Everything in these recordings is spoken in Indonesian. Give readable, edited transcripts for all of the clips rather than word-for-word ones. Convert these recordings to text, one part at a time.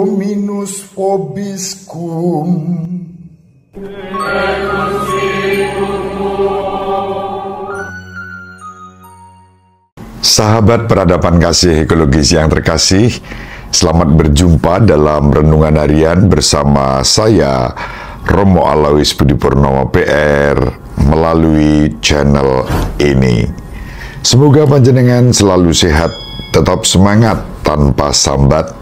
Dominus vobiscum. Sahabat peradaban kasih ekologis yang terkasih, selamat berjumpa dalam Renungan Harian bersama saya, Romo Alois Budi Purnomo PR, melalui channel ini. Semoga panjenengan selalu sehat, tetap semangat tanpa sambat,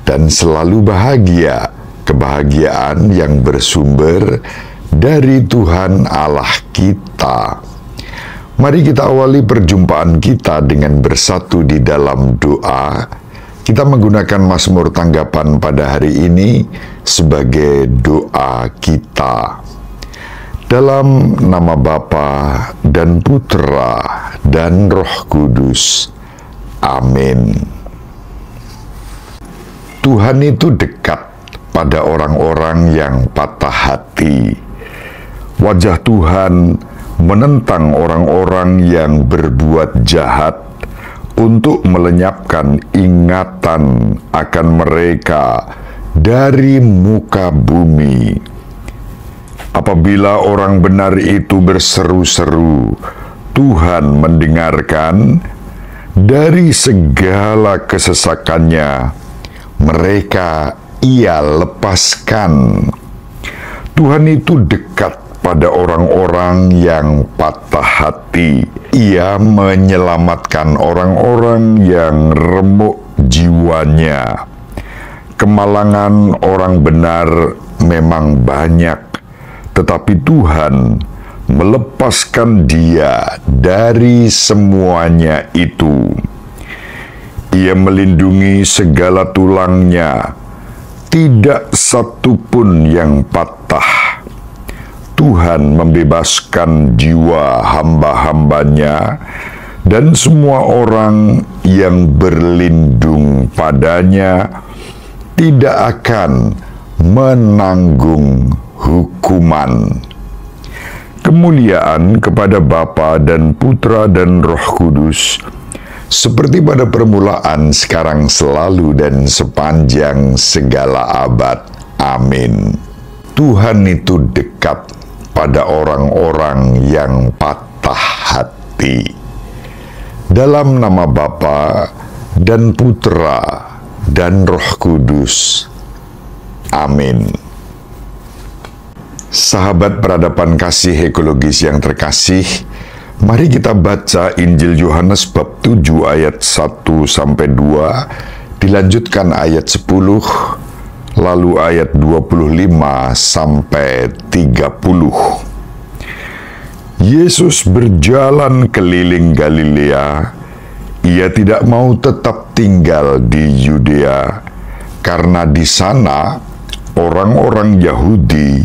dan selalu bahagia, kebahagiaan yang bersumber dari Tuhan Allah kita. Mari kita awali perjumpaan kita dengan bersatu di dalam doa. Kita menggunakan Mazmur tanggapan pada hari ini sebagai doa kita. Dalam nama Bapa dan Putra dan Roh Kudus. Amin. Tuhan itu dekat pada orang-orang yang patah hati. Wajah Tuhan menentang orang-orang yang berbuat jahat untuk melenyapkan ingatan akan mereka dari muka bumi. Apabila orang benar itu berseru-seru, Tuhan mendengarkan. Dari segala kesesakannya, mereka Ia lepaskan. Tuhan itu dekat pada orang-orang yang patah hati. Ia menyelamatkan orang-orang yang remuk jiwanya. Kemalangan orang benar memang banyak, tetapi Tuhan melepaskan dia dari semuanya itu. Ia melindungi segala tulangnya, tidak satu pun yang patah. Tuhan membebaskan jiwa hamba-hambanya dan semua orang yang berlindung padanya tidak akan menanggung hukuman. Kemuliaan kepada Bapa dan Putra dan Roh Kudus, seperti pada permulaan, sekarang, selalu, dan sepanjang segala abad. Amin. Tuhan itu dekat pada orang-orang yang patah hati. Dalam nama Bapa dan Putra dan Roh Kudus. Amin. Sahabat peradaban kasih ekologis yang terkasih, mari kita baca Injil Yohanes bab 7 ayat 1-2, dilanjutkan ayat 10, lalu ayat 25-30. Yesus berjalan keliling Galilea. Ia tidak mau tetap tinggal di Yudea, karena di sana orang-orang Yahudi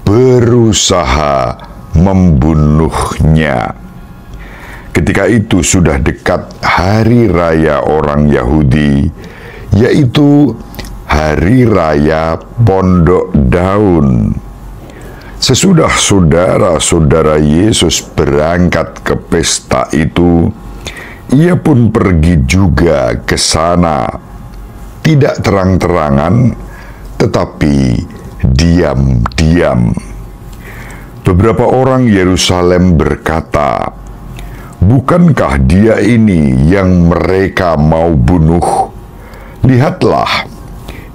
berusaha membunuhnya. Ketika itu sudah dekat hari raya orang Yahudi, yaitu hari raya Pondok Daun. Sesudah saudara-saudara Yesus berangkat ke pesta itu, ia pun pergi juga ke sana, tidak terang-terangan, tetapi diam-diam. Beberapa orang Yerusalem berkata, "Bukankah dia ini yang mereka mau bunuh? Lihatlah,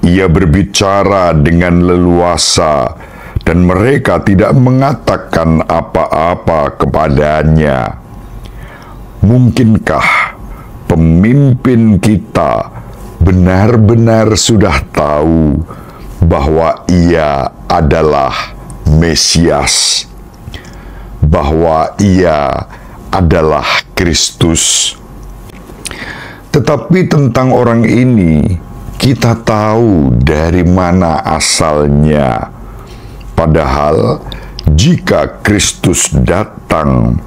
ia berbicara dengan leluasa, dan mereka tidak mengatakan apa-apa kepadanya. Mungkinkah pemimpin kita benar-benar sudah tahu bahwa ia adalah Mesias, bahwa ia adalah Kristus? Tetapi tentang orang ini, kita tahu dari mana asalnya. Padahal, jika Kristus datang,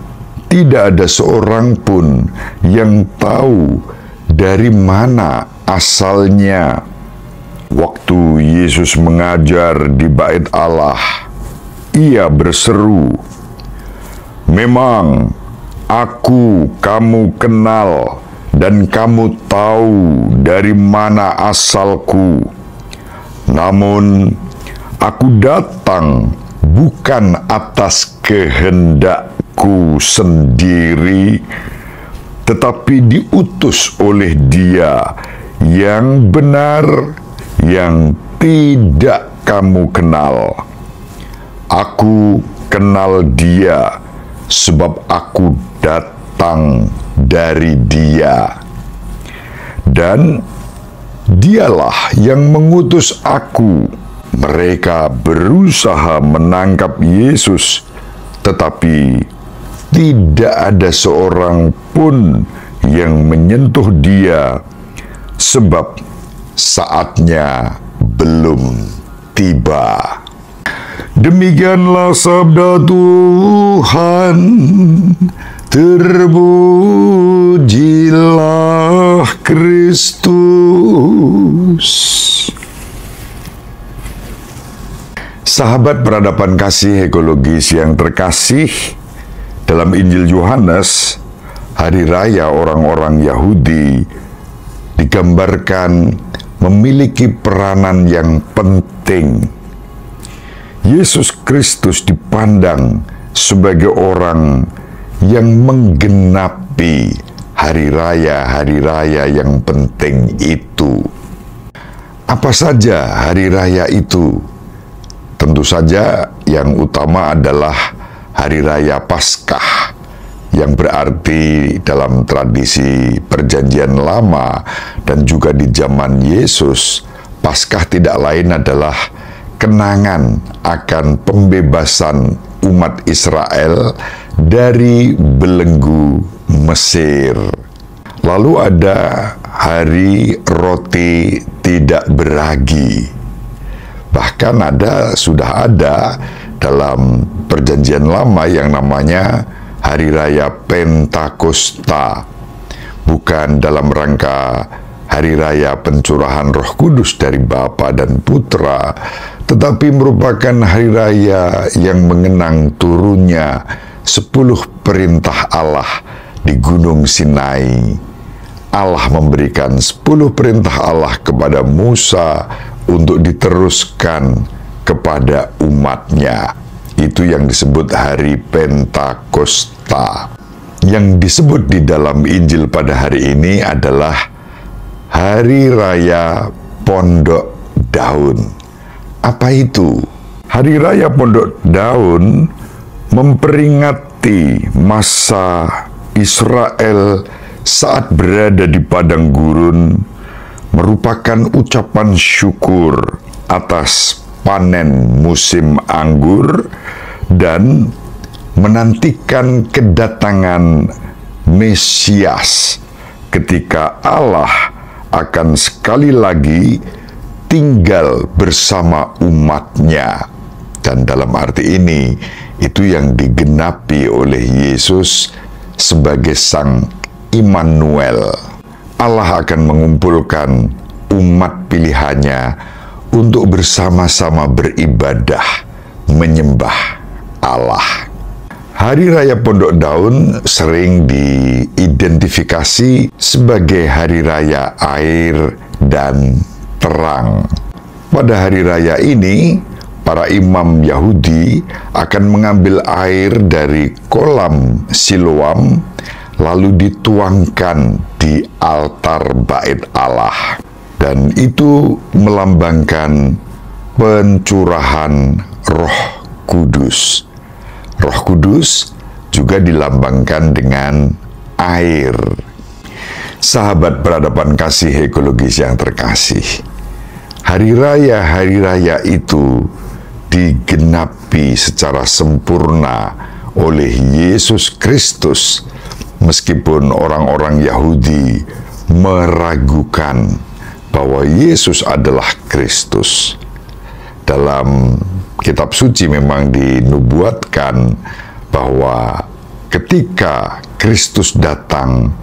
tidak ada seorang pun yang tahu dari mana asalnya." Waktu Yesus mengajar di Bait Allah, ia berseru, "Memang aku kamu kenal, dan kamu tahu dari mana asalku. Namun, aku datang bukan atas kehendakku sendiri, tetapi diutus oleh Dia yang benar, yang tidak kamu kenal. Aku kenal Dia, sebab aku datang dari Dia. Dan Dialah yang mengutus aku. Mereka berusaha menangkap Yesus, tetapi tidak ada seorang pun yang menyentuh Dia, sebab saatnya belum tiba. Demikianlah sabda Tuhan. Terpujilah Kristus. Sahabat peradaban kasih ekologis yang terkasih, dalam Injil Yohanes, hari raya orang-orang Yahudi digambarkan memiliki peranan yang penting. Yesus Kristus dipandang sebagai orang yang menggenapi hari raya yang penting itu. Apa saja hari raya itu? Tentu saja yang utama adalah hari raya Paskah, yang berarti dalam tradisi Perjanjian Lama dan juga di zaman Yesus, Paskah tidak lain adalah kenangan akan pembebasan umat Israel dari belenggu Mesir. Lalu ada hari roti tidak beragi. Bahkan sudah ada dalam Perjanjian Lama yang namanya hari raya Pentakosta. Bukan dalam rangka hari raya pencurahan Roh Kudus dari Bapa dan Putra, tetapi merupakan hari raya yang mengenang turunnya 10 perintah Allah di Gunung Sinai. Allah memberikan 10 perintah Allah kepada Musa untuk diteruskan kepada umatnya. Itu yang disebut hari Pentakosta. Yang disebut di dalam Injil pada hari ini adalah Hari Raya Pondok Daun. Apa itu? Hari Raya Pondok Daun memperingati masa Israel saat berada di padang gurun, merupakan ucapan syukur atas panen musim anggur dan menantikan kedatangan Mesias ketika Allah akan sekali lagi tinggal bersama umatnya. Dan dalam arti ini, itu yang digenapi oleh Yesus sebagai Sang Immanuel. Allah akan mengumpulkan umat pilihannya untuk bersama-sama beribadah, menyembah Allah. Hari Raya Pondok Daun sering diidentifikasi sebagai hari raya air dan terang. Pada hari raya ini, para imam Yahudi akan mengambil air dari kolam Siloam, lalu dituangkan di altar bait Allah. Dan itu melambangkan pencurahan Roh Kudus. Roh Kudus juga dilambangkan dengan air. Sahabat peradaban kasih ekologis yang terkasih, hari raya itu digenapi secara sempurna oleh Yesus Kristus, meskipun orang-orang Yahudi meragukan bahwa Yesus adalah Kristus. Dalam kitab suci memang dinubuatkan bahwa ketika Kristus datang,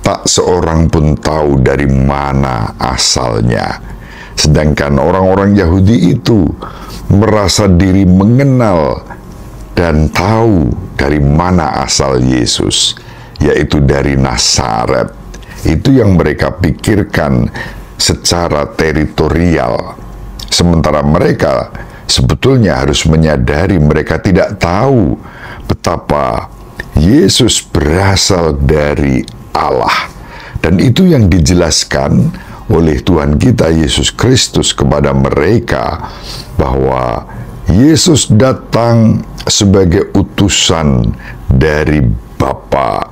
tak seorang pun tahu dari mana asalnya. Sedangkan orang-orang Yahudi itu merasa diri mengenal dan tahu dari mana asal Yesus, yaitu dari Nazaret. Itu yang mereka pikirkan secara teritorial. Sementara mereka sebetulnya harus menyadari mereka tidak tahu betapa Yesus berasal dari Allah. Dan itu yang dijelaskan oleh Tuhan kita Yesus Kristus kepada mereka, bahwa Yesus datang sebagai utusan dari Bapa.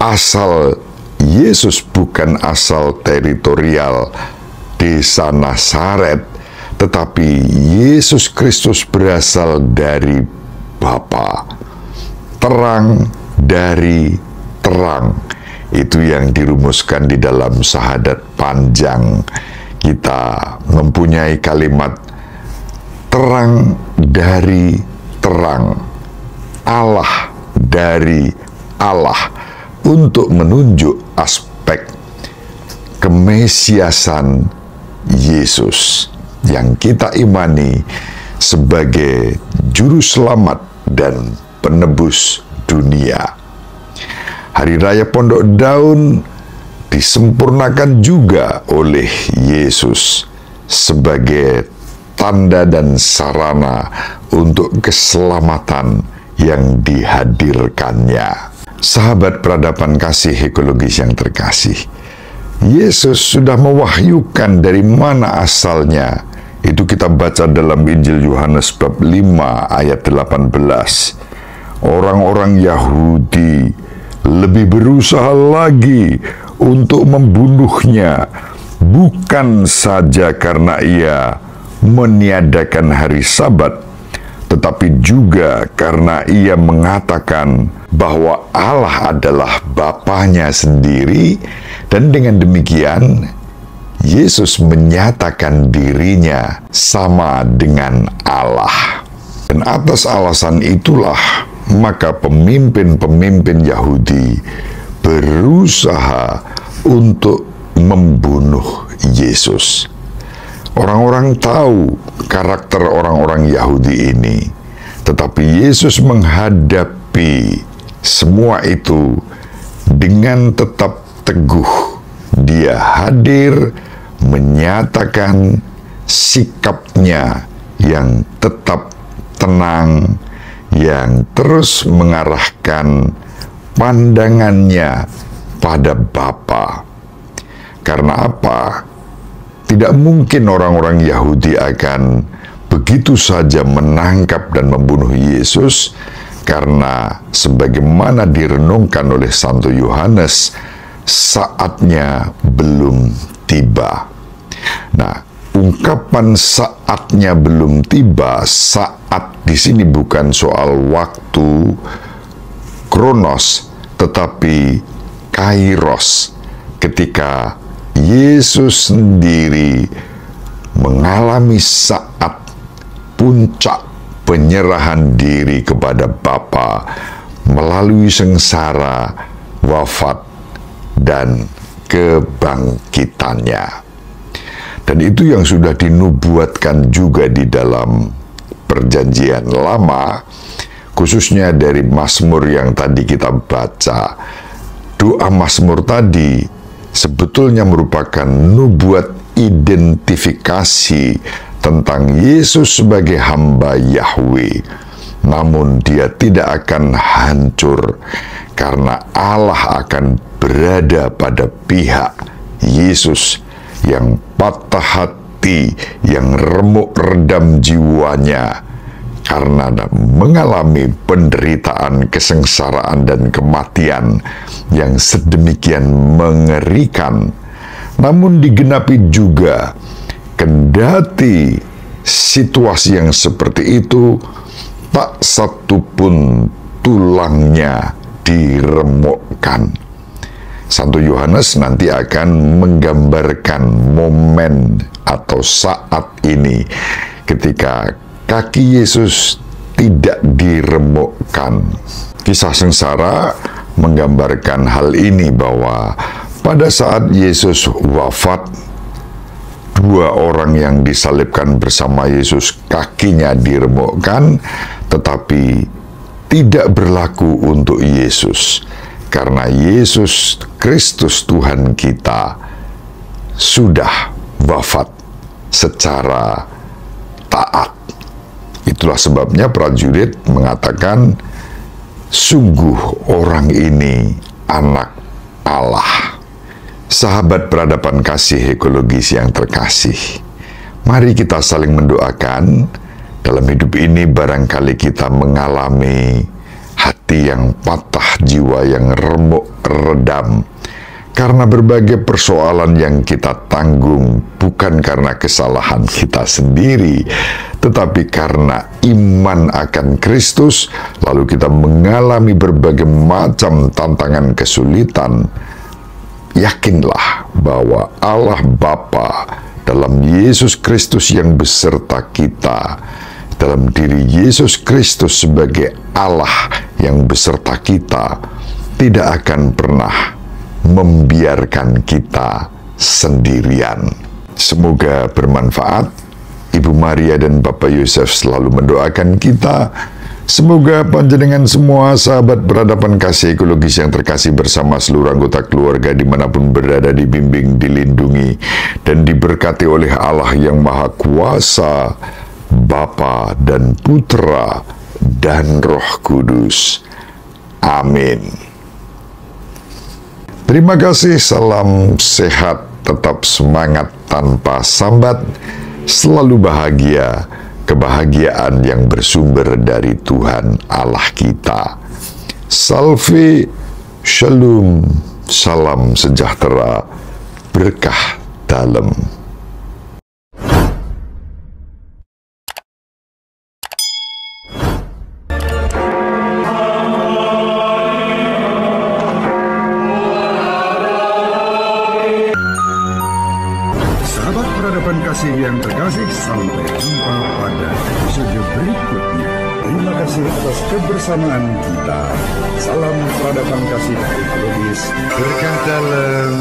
Asal Yesus bukan asal teritorial desa Nazaret, tetapi Yesus Kristus berasal dari Bapa. Terang dari terang. Itu yang dirumuskan di dalam syahadat panjang. Kita mempunyai kalimat terang dari terang, Allah dari Allah, untuk menunjuk aspek kemesiasan Yesus yang kita imani sebagai juru selamat dan penebus dunia. Hari Raya Pondok Daun disempurnakan juga oleh Yesus sebagai tanda dan sarana untuk keselamatan yang dihadirkannya. Sahabat peradaban kasih ekologis yang terkasih, Yesus sudah mewahyukan dari mana asalnya. Itu kita baca dalam Injil Yohanes bab 5 ayat 18. Orang-orang Yahudi lebih berusaha lagi untuk membunuhnya, bukan saja karena ia meniadakan hari Sabat, tetapi juga karena ia mengatakan bahwa Allah adalah Bapanya sendiri, dan dengan demikian Yesus menyatakan dirinya sama dengan Allah. Dan atas alasan itulah maka pemimpin-pemimpin Yahudi berusaha untuk membunuh Yesus. Orang-orang tahu karakter orang-orang Yahudi ini, tetapi Yesus menghadapi semua itu dengan tetap teguh. Dia hadir menyatakan sikapnya yang tetap tenang, yang terus mengarahkan pandangannya pada Bapa. Karena apa? Tidak mungkin orang-orang Yahudi akan begitu saja menangkap dan membunuh Yesus, karena sebagaimana direnungkan oleh Santo Yohanes, saatnya belum tiba. Nah, ungkapan saatnya belum tiba, saat di sini bukan soal waktu, kronos, tetapi kairos, ketika Yesus sendiri mengalami saat puncak penyerahan diri kepada Bapa melalui sengsara, wafat, dan kebangkitannya. Dan itu yang sudah dinubuatkan juga di dalam Perjanjian Lama, khususnya dari Mazmur yang tadi kita baca. Doa Mazmur tadi sebetulnya merupakan nubuat identifikasi tentang Yesus sebagai hamba Yahweh. Namun dia tidak akan hancur, karena Allah akan berada pada pihak Yesus yang patah hati, yang remuk redam jiwanya karena mengalami penderitaan, kesengsaraan, dan kematian yang sedemikian mengerikan. Namun digenapi juga, kendati situasi yang seperti itu, tak satu pun tulangnya diremukkan. Santo Yohanes nanti akan menggambarkan momen atau saat ini ketika kaki Yesus tidak diremukkan. Kisah sengsara menggambarkan hal ini, bahwa pada saat Yesus wafat, dua orang yang disalibkan bersama Yesus kakinya diremukkan, tetapi tidak berlaku untuk Yesus, karena Yesus Kristus Tuhan kita sudah wafat secara taat. Itulah sebabnya prajurit mengatakan, sungguh orang ini anak Allah. Sahabat peradaban kasih ekologis yang terkasih, mari kita saling mendoakan. Dalam hidup ini barangkali kita mengalami hati yang patah, jiwa yang remuk redam, karena berbagai persoalan yang kita tanggung bukan karena kesalahan kita sendiri, tetapi karena iman akan Kristus, lalu kita mengalami berbagai macam tantangan kesulitan. Yakinlah bahwa Allah Bapa dalam Yesus Kristus yang beserta kita, dalam diri Yesus Kristus sebagai Allah yang beserta kita, tidak akan pernah membiarkan kita sendirian. Semoga bermanfaat. Ibu Maria dan Bapak Yosef selalu mendoakan kita. Semoga panjenengan semua sahabat peradaban kasih ekologis yang terkasih bersama seluruh anggota keluarga dimanapun berada dibimbing, dilindungi, dan diberkati oleh Allah yang Maha Kuasa, Bapa dan Putra dan Roh Kudus. Amin. Terima kasih, salam sehat, tetap semangat tanpa sambat, selalu bahagia, kebahagiaan yang bersumber dari Tuhan Allah kita. Salve, shalom, salam sejahtera, berkah dalam. Peradaban kasih yang terkasih, sampai jumpa pada episode berikutnya. Terima kasih atas kebersamaan kita. Salam peradaban kasih ekologis. Berkah dalam.